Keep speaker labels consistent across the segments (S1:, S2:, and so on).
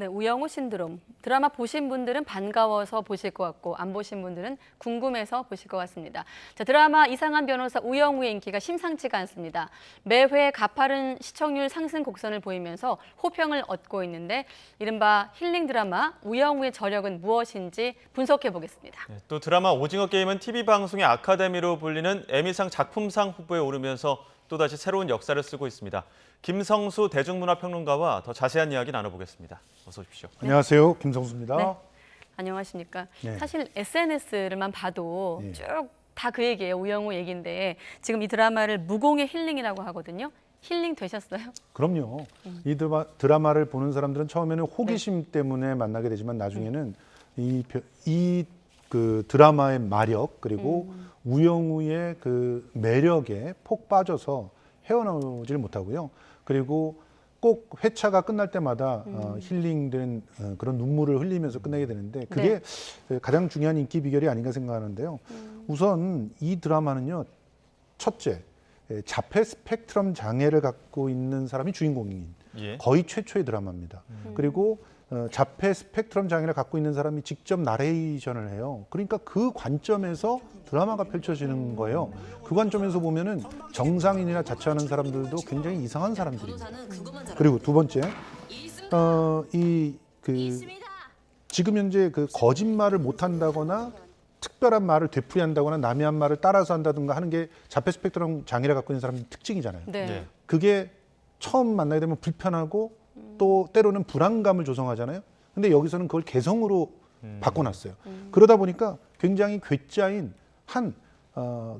S1: 네, 우영우 신드롬. 드라마 보신 분들은 반가워서 보실 것 같고 안 보신 분들은 궁금해서 보실 것 같습니다. 자, 드라마 이상한 변호사 우영우의 인기가 심상치가 않습니다. 매회 가파른 시청률 상승 곡선을 보이면서 호평을 얻고 있는데 이른바 힐링 드라마 우영우의 저력은 무엇인지 분석해 보겠습니다.
S2: 네, 또 드라마 오징어 게임은 TV 방송의 아카데미로 불리는 에미상 작품상 후보에 오르면서 또다시 새로운 역사를 쓰고 있습니다. 김성수 대중문화평론가와 더 자세한 이야기 나눠보겠습니다. 어서 오십시오.
S3: 네. 안녕하세요. 김성수입니다.
S1: 네. 안녕하십니까.
S3: 네.
S1: 사실 SNS를만 봐도
S3: 네.
S1: 쭉 다 그 얘기예요. 우영우 얘기인데 지금 이 드라마를 무공의 힐링이라고 하거든요. 힐링 되셨어요?
S3: 그럼요. 이 드라마를 보는 사람들은 처음에는 호기심 때문에 만나게 되지만 나중에는 이 드라마의 마력 그리고 우영우의 그 매력에 폭 빠져서 헤어나오질 못하고요. 그리고 꼭 회차가 끝날 때마다 힐링된 그런 눈물을 흘리면서 끝내게 되는데 그게 가장 중요한 인기 비결이 아닌가 생각하는데요. 우선 이 드라마는요. 첫째, 자폐 스펙트럼 장애를 갖고 있는 사람이 주인공인 거의 최초의 드라마입니다. 그리고 자폐 스펙트럼 장애를 갖고 있는 사람이 직접 나레이션을 해요. 그러니까 그 관점에서 드라마가 펼쳐지는 거예요. 그 관점에서 보면은 정상인이나 자처하는 사람들도 굉장히 이상한 사람들입니다. 그리고 두 번째, 지금 현재 그 거짓말을 못한다거나 특별한 말을 되풀이한다거나 남의 한 말을 따라서 한다든가 하는 게 자폐 스펙트럼 장애를 갖고 있는 사람의 특징이잖아요.
S1: 네.
S3: 그게 처음 만나게 되면 불편하고 또 때로는 불안감을 조성하잖아요. 근데 여기서는 그걸 개성으로 바꿔놨어요. 그러다 보니까 굉장히 괴짜인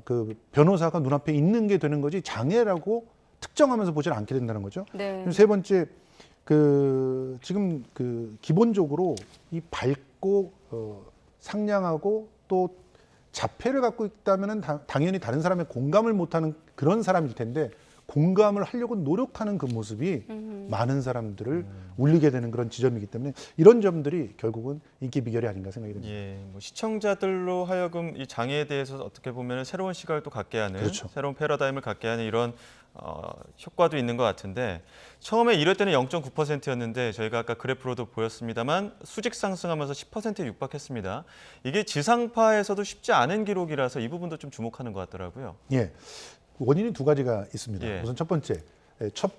S3: 그 변호사가 눈앞에 있는 게 되는 거지 장애라고 특정하면서 보질 않게 된다는 거죠.
S1: 네.
S3: 세 번째, 지금 기본적으로 이 밝고 상냥하고 또 자폐를 갖고 있다면 당연히 다른 사람의 공감을 못하는 그런 사람일 텐데 공감을 하려고 노력하는 그 모습이 많은 사람들을 울리게 되는 그런 지점이기 때문에 이런 점들이 결국은 인기 비결이 아닌가 생각이 듭니다.
S2: 예, 시청자들로 하여금 이 장애에 대해서 어떻게 보면 새로운 시각을 또 갖게 하는
S3: 그렇죠.
S2: 새로운 패러다임을 갖게 하는 이런 효과도 있는 것 같은데 처음에 1회 때는 0.9%였는데 저희가 아까 그래프로도 보였습니다만 수직 상승하면서 10%에 육박했습니다. 이게 지상파에서도 쉽지 않은 기록이라서 이 부분도 좀 주목하는 것 같더라고요.
S3: 예. 원인이 두 가지가 있습니다.
S2: 예.
S3: 우선 첫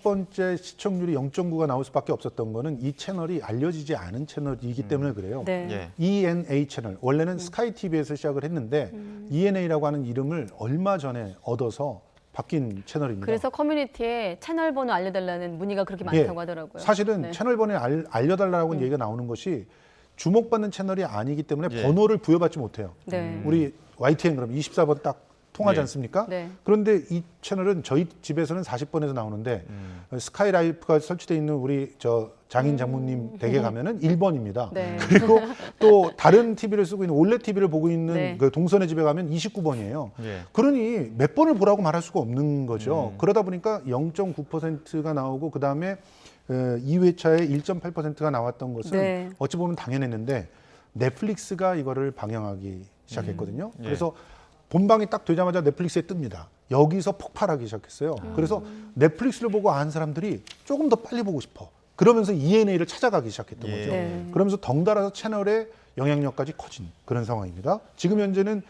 S3: 번째 시청률이 0.9가 나올 수밖에 없었던 거는 이 채널이 알려지지 않은 채널이기 때문에 그래요.
S1: 네.
S2: 예.
S3: ENA 채널, 원래는 스카이 TV에서 시작을 했는데 ENA라고 하는 이름을 얼마 전에 얻어서 바뀐 채널입니다.
S1: 그래서 커뮤니티에 채널 번호 알려달라는 문의가 그렇게 많다고 하더라고요.
S3: 사실은
S1: 네.
S3: 채널 번호 알려달라고 얘기가 나오는 것이 주목받는 채널이 아니기 때문에
S2: 예.
S3: 번호를 부여받지 못해요.
S1: 네.
S3: 우리 YTN 그럼 24번 딱 통하지
S2: 네.
S3: 않습니까?
S1: 네.
S3: 그런데 이 채널은 저희 집에서는 40번에서 나오는데 스카이라이프가 설치되어 있는 우리 장인 장모님 댁에 가면은 1번입니다.
S1: 네.
S3: 그리고 또 다른 TV를 쓰고 있는 올레 TV를 보고 있는
S1: 네.
S3: 그 동선의 집에 가면 29번이에요.
S2: 예.
S3: 그러니 몇 번을 보라고 말할 수가 없는 거죠. 그러다 보니까 0.9%가 나오고 그다음에 2회차에 1.8%가 나왔던 것은
S1: 네.
S3: 어찌 보면 당연했는데 넷플릭스가 이거를 방영하기 시작했거든요.
S2: 예.
S3: 그래서 본방이 딱 되자마자 넷플릭스에 뜹니다. 여기서 폭발하기 시작했어요. 그래서 넷플릭스를 보고 안 사람들이 조금 더 빨리 보고 싶어. 그러면서 ENA를 찾아가기 시작했던
S2: 예.
S3: 거죠.
S1: 네.
S3: 그러면서 덩달아서 채널의 영향력까지 커진 그런 상황입니다. 지금 현재는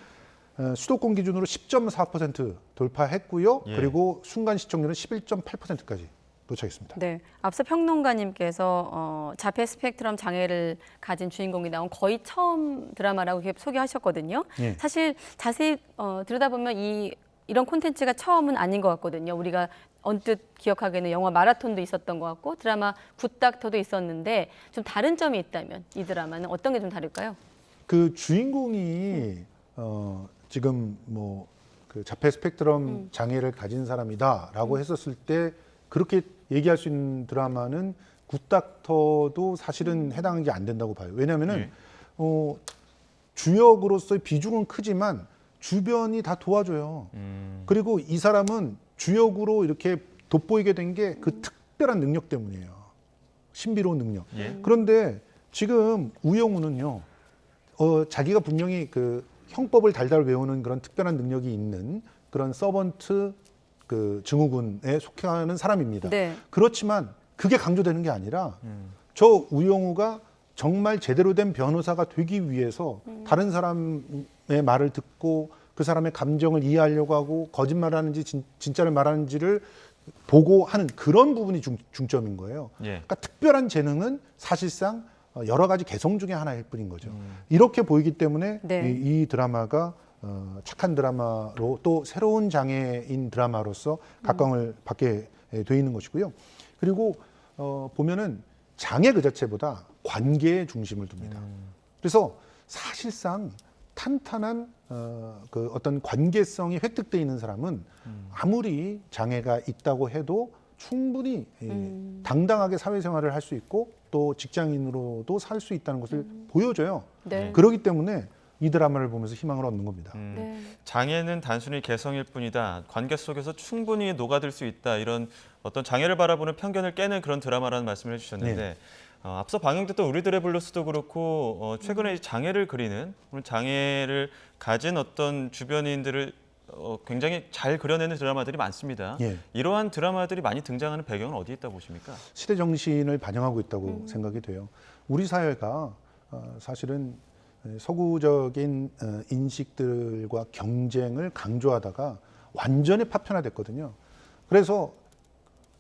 S3: 수도권 기준으로 10.4% 돌파했고요.
S2: 예.
S3: 그리고 순간 시청률은 11.8%까지 도착했습니다.
S1: 네, 앞서 평론가님께서 자폐 스펙트럼 장애를 가진 주인공이 나온 거의 처음 드라마라고 이렇게 소개하셨거든요.
S3: 예.
S1: 사실 자세히 들여다보면 이런 콘텐츠가 처음은 아닌 것 같거든요. 우리가 언뜻 기억하기에는 영화 마라톤도 있었던 것 같고 드라마 굿닥터도 있었는데 좀 다른 점이 있다면 이 드라마는 어떤 게 좀 다를까요?
S3: 그 주인공이 지금 그 자폐 스펙트럼 장애를 가진 사람이다라고 했었을 때 그렇게 얘기할 수 있는 드라마는 굿닥터도 사실은 해당이 안 된다고 봐요. 왜냐하면은 주역으로서의 비중은 크지만 주변이 다 도와줘요. 그리고 이 사람은 주역으로 이렇게 돋보이게 된 게 그 특별한 능력 때문이에요. 신비로운 능력.
S2: 예.
S3: 그런데 지금 우영우는요, 자기가 분명히 그 형법을 달달 외우는 그런 특별한 능력이 있는 그런 서번트 그 증후군에 속해하는 사람입니다.
S1: 네.
S3: 그렇지만 그게 강조되는 게 아니라 저 우영우가 정말 제대로 된 변호사가 되기 위해서 다른 사람의 말을 듣고 그 사람의 감정을 이해하려고 하고 거짓말하는지 진짜를 말하는지를 보고 하는 그런 부분이 중점인 거예요.
S2: 예.
S3: 그러니까 특별한 재능은 사실상 여러 가지 개성 중에 하나일 뿐인 거죠. 이렇게 보이기 때문에
S1: 네.
S3: 이 드라마가 착한 드라마로 또 새로운 장애인 드라마로서 각광을 받게 돼 있는 것이고요. 그리고 보면은 장애 그 자체보다 관계에 중심을 둡니다. 그래서 사실상 탄탄한 그 어떤 관계성이 획득되어 있는 사람은 아무리 장애가 있다고 해도 충분히 당당하게 사회생활을 할 수 있고 또 직장인으로도 살 수 있다는 것을 보여줘요.
S1: 네.
S3: 그렇기 때문에 이 드라마를 보면서 희망을 얻는 겁니다.
S1: 네.
S2: 장애는 단순히 개성일 뿐이다. 관계 속에서 충분히 녹아들 수 있다. 이런 어떤 장애를 바라보는 편견을 깨는 그런 드라마라는 말씀을 해주셨는데 앞서 방영됐던 우리들의 블루스도 그렇고 최근에 장애를 그리는 장애를 가진 어떤 주변인들을 굉장히 잘 그려내는 드라마들이 많습니다.
S3: 예.
S2: 이러한 드라마들이 많이 등장하는 배경은 어디에 있다고 보십니까?
S3: 시대 정신을 반영하고 있다고 생각이 돼요. 우리 사회가 사실은 서구적인 인식들과 경쟁을 강조하다가 완전히 파편화됐거든요. 그래서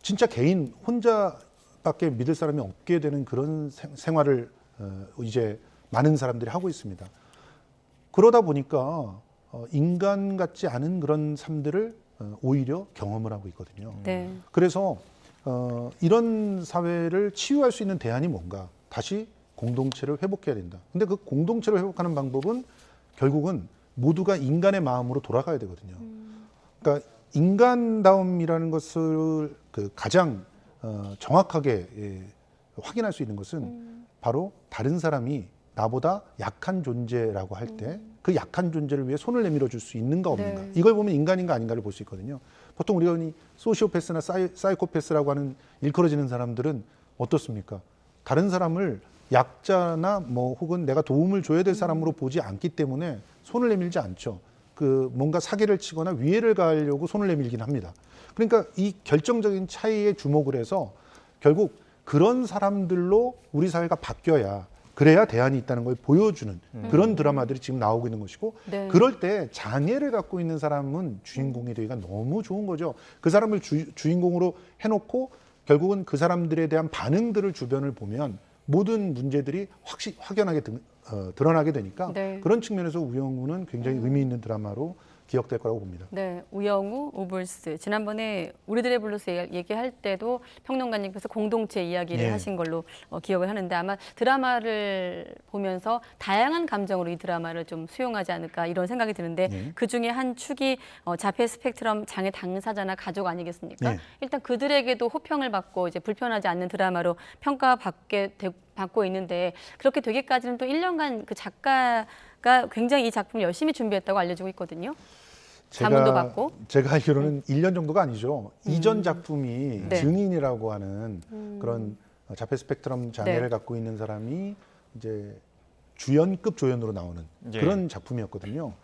S3: 진짜 개인 혼자밖에 믿을 사람이 없게 되는 그런 생활을 이제 많은 사람들이 하고 있습니다. 그러다 보니까 인간 같지 않은 그런 삶들을 오히려 경험을 하고 있거든요.
S1: 네.
S3: 그래서 이런 사회를 치유할 수 있는 대안이 뭔가? 다시 공동체를 회복해야 된다. 근데 그 공동체를 회복하는 방법은 결국은 모두가 인간의 마음으로 돌아가야 되거든요. 그러니까 인간다움이라는 것을 그 가장 정확하게 확인할 수 있는 것은 바로 다른 사람이 나보다 약한 존재라고 할 때 그 약한 존재를 위해 손을 내밀어 줄 수 있는가 없는가.
S1: 네.
S3: 이걸 보면 인간인가 아닌가를 볼 수 있거든요. 보통 우리가 흔히 소시오패스나 사이코패스라고 하는 일컬어지는 사람들은 어떻습니까? 다른 사람을 약자나 뭐 혹은 내가 도움을 줘야 될 사람으로 보지 않기 때문에 손을 내밀지 않죠. 그 뭔가 사기를 치거나 위해를 가하려고 손을 내밀긴 합니다. 그러니까 이 결정적인 차이에 주목을 해서 결국 그런 사람들로 우리 사회가 바뀌어야 그래야 대안이 있다는 걸 보여주는 그런 드라마들이 지금 나오고 있는 것이고
S1: 네.
S3: 그럴 때 장애를 갖고 있는 사람은 주인공이 되기가 너무 좋은 거죠. 그 사람을 주인공으로 해놓고 결국은 그 사람들에 대한 반응들을 주변을 보면 모든 문제들이 확연하게 드러나게 되니까
S1: 네.
S3: 그런 측면에서 우영우는 굉장히 의미 있는 드라마로 기억될 거라고 봅니다.
S1: 네, 우영우, 오블스. 지난번에 우리들의 블루스 얘기할 때도 평론가님께서 공동체 이야기를
S3: 예.
S1: 하신 걸로 기억을 하는데 아마 드라마를 보면서 다양한 감정으로 이 드라마를 좀 수용하지 않을까 이런 생각이 드는데
S3: 예.
S1: 그 중에 한 축이 자폐 스펙트럼 장애 당사자나 가족 아니겠습니까?
S3: 예.
S1: 일단 그들에게도 호평을 받고 이제 불편하지 않는 드라마로 평가받고 있는데 그렇게 되기까지는 또 1년간 그 작가가 굉장히 이 작품을 열심히 준비했다고 알려지고 있거든요. 자문도 받고.
S3: 제가 알기로는 1년 정도가 아니죠. 이전 작품이
S1: 네.
S3: 증인이라고 하는 그런 자폐 스펙트럼 장애를
S1: 네.
S3: 갖고 있는 사람이 이제 주연급 조연으로 나오는
S2: 예.
S3: 그런 작품이었거든요.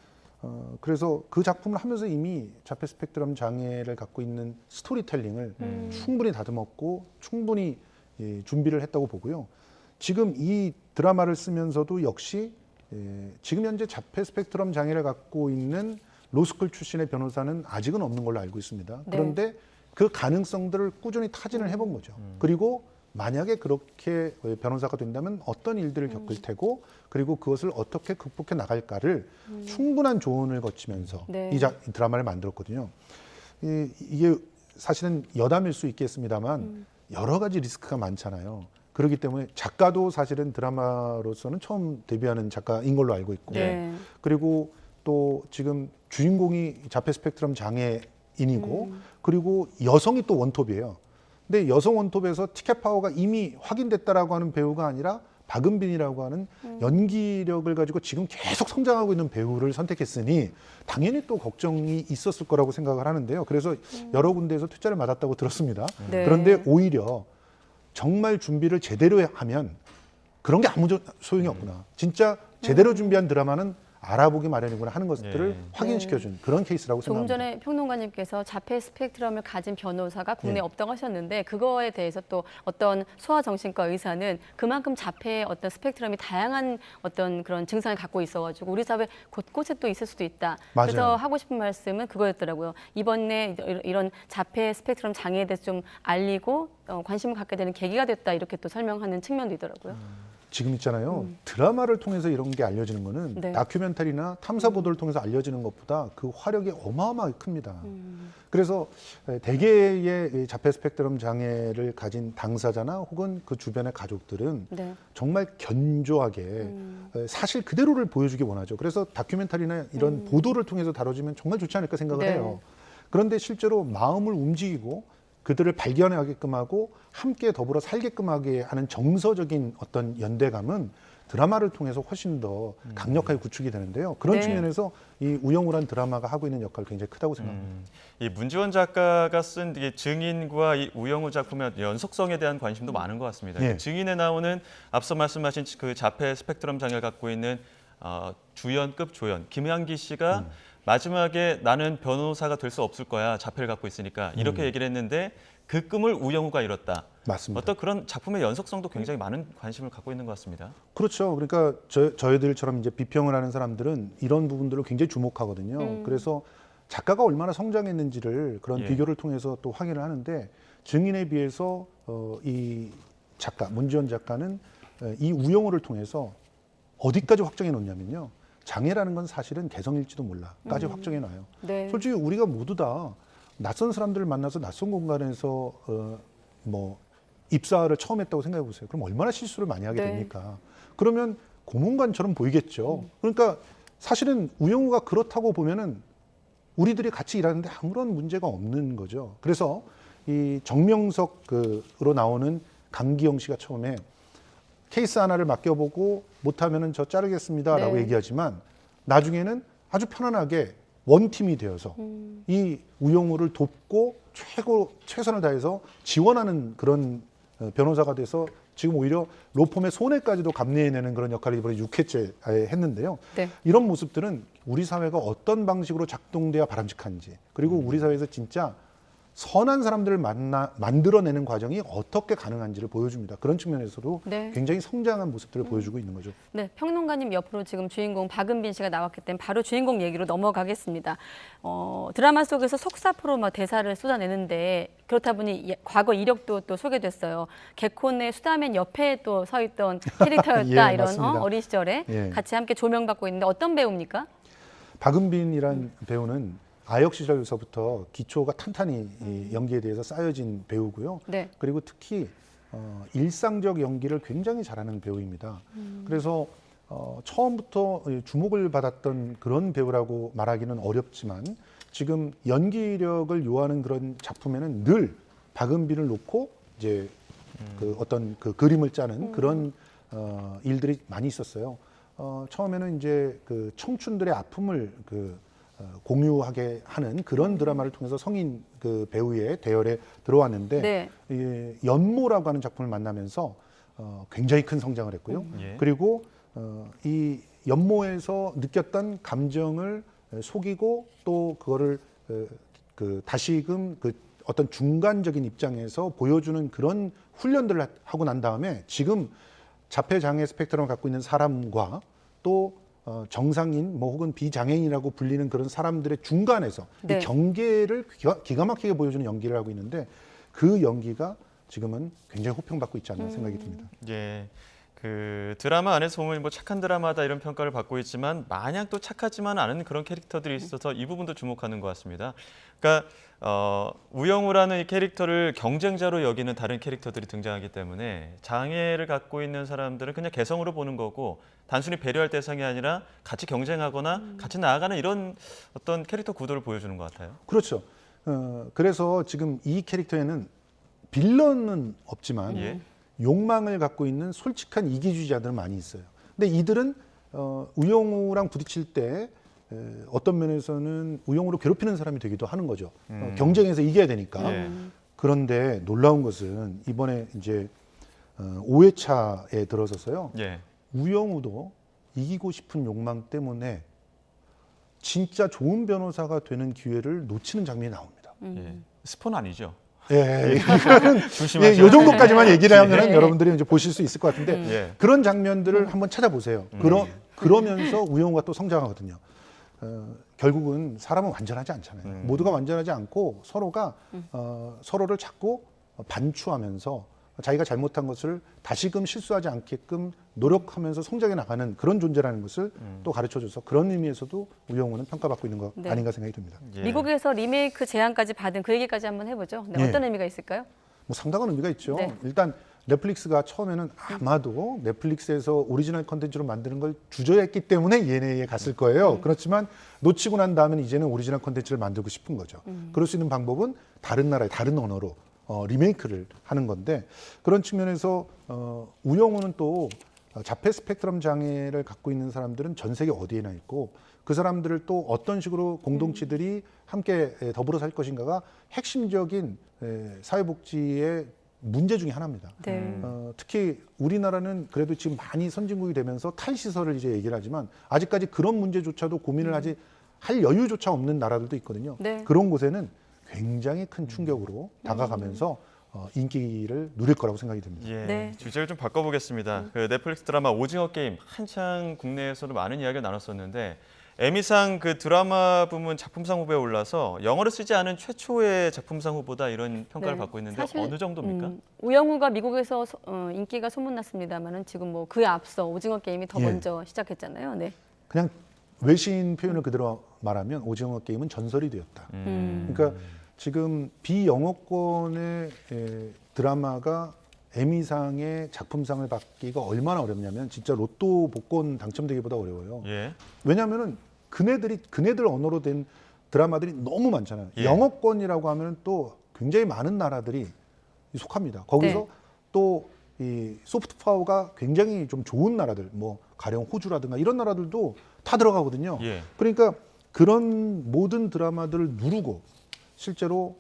S3: 그래서 그 작품을 하면서 이미 자폐 스펙트럼 장애를 갖고 있는 스토리텔링을 충분히 다듬었고 충분히 준비를 했다고 보고요. 지금 이 드라마를 쓰면서도 역시 지금 현재 자폐 스펙트럼 장애를 갖고 있는 로스쿨 출신의 변호사는 아직은 없는 걸로 알고 있습니다.
S1: 네.
S3: 그런데 그 가능성들을 꾸준히 타진을 해본 거죠. 그리고 만약에 그렇게 변호사가 된다면 어떤 일들을 겪을 테고 그리고 그것을 어떻게 극복해 나갈까를 충분한 조언을 거치면서
S1: 네.
S3: 이 드라마를 만들었거든요. 이게 사실은 여담일 수 있겠습니다만 여러 가지 리스크가 많잖아요. 그렇기 때문에 작가도 사실은 드라마로서는 처음 데뷔하는 작가인 걸로 알고 있고
S1: 네.
S3: 그리고 또 지금 주인공이 자폐 스펙트럼 장애인이고 그리고 여성이 또 원톱이에요. 근데 여성 원톱에서 티켓 파워가 이미 확인됐다라고 하는 배우가 아니라 박은빈이라고 하는 연기력을 가지고 지금 계속 성장하고 있는 배우를 선택했으니 당연히 또 걱정이 있었을 거라고 생각을 하는데요. 그래서 여러 군데에서 투자를 받았다고 들었습니다.
S1: 네.
S3: 그런데 오히려 정말 준비를 제대로 하면 그런 게 아무 소용이 없구나. 진짜 제대로 준비한 드라마는 알아보기 마련이구나 하는 것들을
S2: 예.
S3: 확인시켜준 그런 케이스라고
S1: 조금
S3: 생각합니다.
S1: 전에 평론가님께서 자폐 스펙트럼을 가진 변호사가 국내에
S3: 네.
S1: 없다고 하셨는데 그거에 대해서 또 어떤 소아정신과 의사는 그만큼 자폐의 어떤 스펙트럼이 다양한 어떤 그런 증상을 갖고 있어가지고 우리 사회 곳곳에 또 있을 수도 있다.
S3: 맞아요.
S1: 그래서 하고 싶은 말씀은 그거였더라고요. 이번에 이런 자폐 스펙트럼 장애에 대해서 좀 알리고 관심을 갖게 되는 계기가 됐다 이렇게 또 설명하는 측면도 있더라고요.
S3: 지금 있잖아요. 드라마를 통해서 이런 게 알려지는 거는
S1: 네.
S3: 다큐멘터리나 탐사 보도를 통해서 알려지는 것보다 그 화력이 어마어마하게 큽니다. 그래서 대개의 자폐 스펙트럼 장애를 가진 당사자나 혹은 그 주변의 가족들은
S1: 네.
S3: 정말 견조하게 사실 그대로를 보여주기 원하죠. 그래서 다큐멘터리나 이런 보도를 통해서 다뤄지면 정말 좋지 않을까 생각을
S1: 네.
S3: 해요. 그런데 실제로 마음을 움직이고 그들을 발견하게끔 하고 함께 더불어 살게끔 하게 하는 정서적인 어떤 연대감은 드라마를 통해서 훨씬 더 강력하게 구축이 되는데요. 그런
S1: 네.
S3: 측면에서 이 우영우란 드라마가 하고 있는 역할이 굉장히 크다고 생각합니다.
S2: 이 문지원 작가가 쓴 이 증인과 이 우영우 작품의 연속성에 대한 관심도 많은 것 같습니다.
S3: 네.
S2: 증인에 나오는 앞서 말씀하신 그 자폐 스펙트럼 장애를 갖고 있는 주연급 조연 김향기 씨가 마지막에 나는 변호사가 될 수 없을 거야 자폐를 갖고 있으니까 이렇게 얘기를 했는데 그 꿈을 우영우가 이뤘다.
S3: 맞습니다.
S2: 어떤 그런 작품의 연속성도 굉장히 많은 관심을 갖고 있는 것 같습니다.
S3: 그렇죠. 그러니까 저희들처럼 이제 비평을 하는 사람들은 이런 부분들을 굉장히 주목하거든요. 그래서 작가가 얼마나 성장했는지를 그런
S2: 예.
S3: 비교를 통해서 또 확인을 하는데 증인에 비해서 이 작가 문지원 작가는 이 우영우를 통해서 어디까지 확정해 놓냐면요. 장애라는 건 사실은 개성일지도 몰라까지 확정해 놔요.
S1: 네.
S3: 솔직히 우리가 모두 다 낯선 사람들을 만나서 낯선 공간에서 뭐 입사를 처음 했다고 생각해 보세요. 그럼 얼마나 실수를 많이 하게
S1: 네.
S3: 됩니까? 그러면 고문관처럼 보이겠죠. 그러니까 사실은 우영우가 그렇다고 보면은 우리들이 같이 일하는데 아무런 문제가 없는 거죠. 그래서 이 정명석으로 나오는 강기영 씨가 처음에 케이스 하나를 맡겨보고 못하면은 저 자르겠습니다라고
S1: 네.
S3: 얘기하지만 나중에는 아주 편안하게 원팀이 되어서 이 우영우를 돕고 최선을 다해서 지원하는 그런 변호사가 돼서 지금 오히려 로펌의 손해까지도 감내해내는 그런 역할을 이번에 6회째 했는데요.
S1: 네.
S3: 이런 모습들은 우리 사회가 어떤 방식으로 작동돼야 바람직한지 그리고 우리 사회에서 진짜 선한 사람들을 만들어내는 과정이 어떻게 가능한지를 보여줍니다. 그런 측면에서도
S1: 네.
S3: 굉장히 성장한 모습들을 보여주고 있는 거죠.
S1: 네, 평론가님 옆으로 지금 주인공 박은빈 씨가 나왔기 때문에 바로 주인공 얘기로 넘어가겠습니다. 드라마 속에서 속사포로 막 대사를 쏟아내는데 그렇다 보니 과거 이력도 또 소개됐어요. 개콘의 수다맨 옆에 또 서 있던 캐릭터였다
S3: 예,
S1: 이런
S3: 맞습니다.
S1: 어린 시절에
S3: 예.
S1: 같이 함께 조명받고 있는데 어떤 배우입니까?
S3: 박은빈이란 배우는 아역 시절서부터 기초가 탄탄히 이 연기에 대해서 쌓여진 배우고요.
S1: 네.
S3: 그리고 특히 일상적 연기를 굉장히 잘하는 배우입니다. 그래서 처음부터 주목을 받았던 그런 배우라고 말하기는 어렵지만 지금 연기력을 요하는 그런 작품에는 늘 박은빈을 놓고 이제 그 어떤 그 그림을 짜는 그런 일들이 많이 있었어요. 처음에는 이제 그 청춘들의 아픔을 공유하게 하는 그런 드라마를 통해서 성인 그 배우의 대열에 들어왔는데
S1: 네.
S3: 이 연모라고 하는 작품을 만나면서 굉장히 큰 성장을 했고요.
S2: 예.
S3: 그리고 이 연모에서 느꼈던 감정을 속이고 또 그거를 그 다시금 그 어떤 중간적인 입장에서 보여주는 그런 훈련들을 하고 난 다음에 지금 자폐 장애 스펙트럼을 갖고 있는 사람과 또 정상인 뭐 혹은 비장애인이라고 불리는 그런 사람들의 중간에서
S1: 네.
S3: 이 경계를 기가 막히게 보여주는 연기를 하고 있는데 그 연기가 지금은 굉장히 호평받고 있지 않나 생각이 듭니다.
S2: 예. 그 드라마 안에서 보면 뭐 착한 드라마다 이런 평가를 받고 있지만 마냥 또 착하지만 않은 그런 캐릭터들이 있어서 이 부분도 주목하는 것 같습니다. 그러니까 우영우라는 이 캐릭터를 경쟁자로 여기는 다른 캐릭터들이 등장하기 때문에 장애를 갖고 있는 사람들은 그냥 개성으로 보는 거고 단순히 배려할 대상이 아니라 같이 경쟁하거나 같이 나아가는 이런 어떤 캐릭터 구도를 보여주는 것 같아요.
S3: 그렇죠. 그래서 지금 이 캐릭터에는 빌런은 없지만
S2: 예.
S3: 욕망을 갖고 있는 솔직한 이기주의자들은 많이 있어요. 근데 이들은 우영우랑 부딪힐 때 어떤 면에서는 우영우를 괴롭히는 사람이 되기도 하는 거죠. 경쟁에서 이겨야 되니까.
S2: 예.
S3: 그런데 놀라운 것은 이번에 이제 5회차에 들어서서요.
S2: 예.
S3: 우영우도 이기고 싶은 욕망 때문에 진짜 좋은 변호사가 되는 기회를 놓치는 장면이 나옵니다.
S2: 예. 스포는 아니죠.
S3: 예,
S2: 조심하셔야
S3: 이 정도까지만 얘기를 하면
S1: 네.
S3: 여러분들이 이제 보실 수 있을 것 같은데
S2: 예.
S3: 그런 장면들을 한번 찾아보세요. 그러면서 우영우가 또 성장하거든요. 결국은 사람은 완전하지 않잖아요. 모두가 완전하지 않고 서로가 서로를 자꾸 반추하면서 자기가 잘못한 것을 다시금 실수하지 않게끔 노력하면서 성장해 나가는 그런 존재라는 것을 또 가르쳐줘서 그런 의미에서도 우영우는 평가받고 있는 것
S1: 네.
S3: 아닌가 생각이 듭니다.
S2: 예.
S1: 미국에서 리메이크 제안까지 받은 그 얘기까지 한번 해보죠. 네,
S3: 예.
S1: 어떤 의미가 있을까요?
S3: 뭐 상당한 의미가 있죠.
S1: 네.
S3: 일단 넷플릭스가 처음에는 아마도 넷플릭스에서 오리지널 컨텐츠로 만드는 걸 주저했기 때문에 얘네에 갔을 거예요. 그렇지만 놓치고 난 다음엔 이제는 오리지널 컨텐츠를 만들고 싶은 거죠. 그럴 수 있는 방법은 다른 나라의 다른 언어로 리메이크를 하는 건데 그런 측면에서 우영우는 또 자폐 스펙트럼 장애를 갖고 있는 사람들은 전 세계 어디에나 있고 그 사람들을 또 어떤 식으로 공동체들이 함께 더불어 살 것인가가 핵심적인 사회복지의 문제 중에 하나입니다.
S1: 네.
S3: 특히 우리나라는 그래도 지금 많이 선진국이 되면서 탈시설을 이제 얘기를 하지만 아직까지 그런 문제조차도 고민을 할 여유조차 없는 나라들도 있거든요.
S1: 네.
S3: 그런 곳에는 굉장히 큰 충격으로 다가가면서 인기를 누릴 거라고 생각이 듭니다.
S2: 예,
S1: 네.
S2: 주제를 좀 바꿔보겠습니다. 그 넷플릭스 드라마 오징어 게임 한창 국내에서도 많은 이야기를 나눴었는데 에미상 그 드라마 부문 작품상 후보에 올라서 영어를 쓰지 않은 최초의 작품상 후보다 이런 평가를
S1: 네.
S2: 받고 있는데
S1: 사실,
S2: 어느 정도입니까?
S1: 우영우가 미국에서 인기가 소문났습니다만은 지금 뭐 그에 앞서 오징어 게임이 더
S3: 예.
S1: 먼저 시작했잖아요. 네.
S3: 그냥 외신 표현을 그대로 말하면 오징어 게임은 전설이 되었다. 그러니까 지금 비영어권의 드라마가 에미상의 작품상을 받기가 얼마나 어렵냐면 진짜 로또 복권 당첨되기보다 어려워요.
S2: 예.
S3: 왜냐하면은 그네들 언어로 된 드라마들이 너무 많잖아요.
S2: 예.
S3: 영어권이라고 하면 또 굉장히 많은 나라들이 속합니다. 거기서
S1: 네.
S3: 또 이 소프트 파워가 굉장히 좀 좋은 나라들, 뭐 가령 호주라든가 이런 나라들도 다 들어가거든요.
S2: 예.
S3: 그러니까 그런 모든 드라마들을 누르고 실제로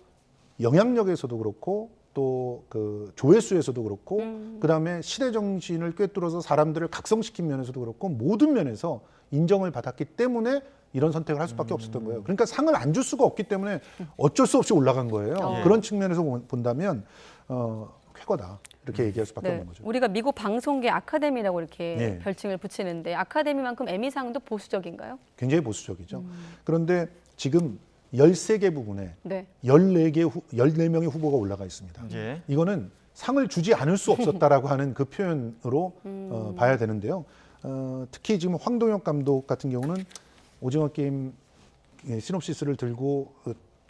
S3: 영향력에서도 그렇고 또 그 조회수에서도 그렇고 그다음에 시대 정신을 꿰뚫어서 사람들을 각성시킨 면에서도 그렇고 모든 면에서 인정을 받았기 때문에 이런 선택을 할 수밖에 없었던 거예요. 그러니까 상을 안 줄 수가 없기 때문에 어쩔 수 없이 올라간 거예요.
S1: 예.
S3: 그런 측면에서 본다면 쾌거다 이렇게 얘기할 수밖에
S1: 네.
S3: 없는 거죠.
S1: 우리가 미국 방송계 아카데미라고 이렇게
S3: 네.
S1: 별칭을 붙이는데 아카데미만큼 에미상도 보수적인가요?
S3: 굉장히 보수적이죠. 그런데 지금 13개 부분에
S1: 네.
S3: 14명의 후보가 올라가 있습니다.
S2: 예.
S3: 이거는 상을 주지 않을 수 없었다라고 하는 그 표현으로 봐야 되는데요. 특히 지금 황동혁 감독 같은 경우는 오징어 게임 시놉시스를 들고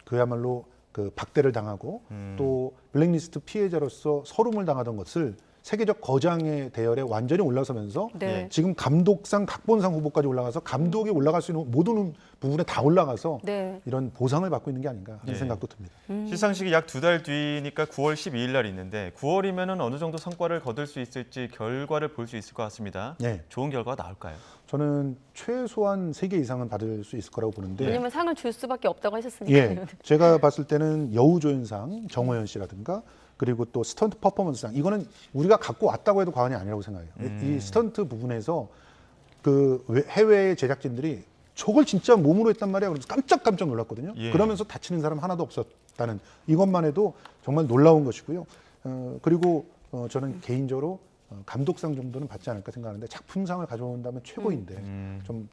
S3: 그야말로 그 박대를 당하고 또 블랙리스트 피해자로서 서름을 당하던 것을 세계적 거장의 대열에 완전히 올라서면서
S1: 네.
S3: 지금 감독상, 각본상 후보까지 올라가서 감독이 올라갈 수 있는 모든 부분에 다 올라가서
S1: 네.
S3: 이런 보상을 받고 있는 게 아닌가 하는
S2: 예.
S3: 생각도 듭니다.
S2: 시상식이 약 2달 뒤니까 9월 12일 날 있는데 9월이면은 어느 정도 성과를 거둘 수 있을지 결과를 볼 수 있을 것 같습니다.
S3: 네.
S2: 좋은 결과가 나올까요?
S3: 저는 최소한 3개 이상은 받을 수 있을 거라고 보는데
S1: 왜냐면 상을 줄 수밖에 없다고 하셨으니까.
S3: 예, 제가 봤을 때는 여우조연상 정호연 씨라든가 그리고 또 스턴트 퍼포먼스상 이거는 우리가 갖고 왔다고 해도 과언이 아니라고 생각해요. 이 스턴트 부분에서 그 해외의 제작진들이 저걸 진짜 몸으로 했단 말이야. 그래서 깜짝 놀랐거든요.
S2: 예.
S3: 그러면서 다치는 사람 하나도 없었다는 이것만 해도 정말 놀라운 것이고요. 그리고 저는 개인적으로 감독상 정도는 받지 않을까 생각하는데 작품상을 가져온다면 최고인데 좀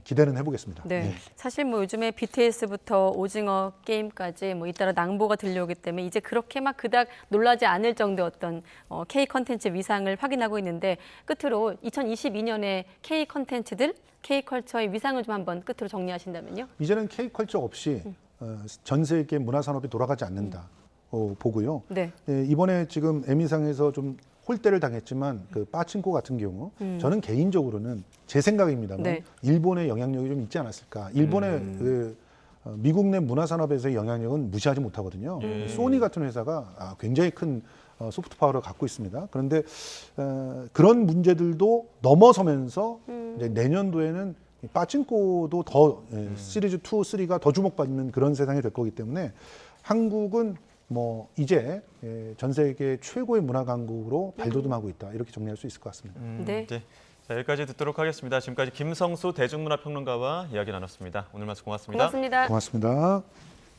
S3: 기대는 해보겠습니다.
S1: 네.
S3: 예.
S1: 사실 뭐 요즘에 BTS부터 오징어 게임까지 뭐 잇따라 낭보가 들려오기 때문에 이제 그렇게 막 그닥 놀라지 않을 정도의 어떤 K 컨텐츠 위상을 확인하고 있는데 끝으로 2022년에 K 컨텐츠들, K 컬처의 위상을 좀 한번 끝으로 정리하신다면요.
S3: 이제는 K컬처 없이 전 세계 문화 산업이 돌아가지 않는다 보고요.
S1: 네.
S3: 예, 이번에 지금 에미상에서 좀 홀대를 당했지만 그 빠친코 같은 경우 저는 개인적으로는 제 생각입니다만
S1: 네.
S3: 일본의 영향력이 좀 있지 않았을까. 일본의 그 미국 내 문화 산업에서의 영향력은 무시하지 못하거든요. 소니 같은 회사가 굉장히 큰 소프트 파워를 갖고 있습니다. 그런데 그런 문제들도 넘어서면서 이제 내년도에는 빠친코도 더 시리즈 2, 3가 더 주목받는 그런 세상이 될 거기 때문에 한국은 뭐 이제 전 세계 최고의 문화 강국으로 발돋움하고 있다 이렇게 정리할 수 있을 것 같습니다.
S1: 네.
S2: 이제 자, 여기까지 듣도록 하겠습니다. 지금까지 김성수 대중문화평론가와 이야기 나눴습니다. 오늘 말씀 고맙습니다.
S1: 고맙습니다.
S3: 고맙습니다.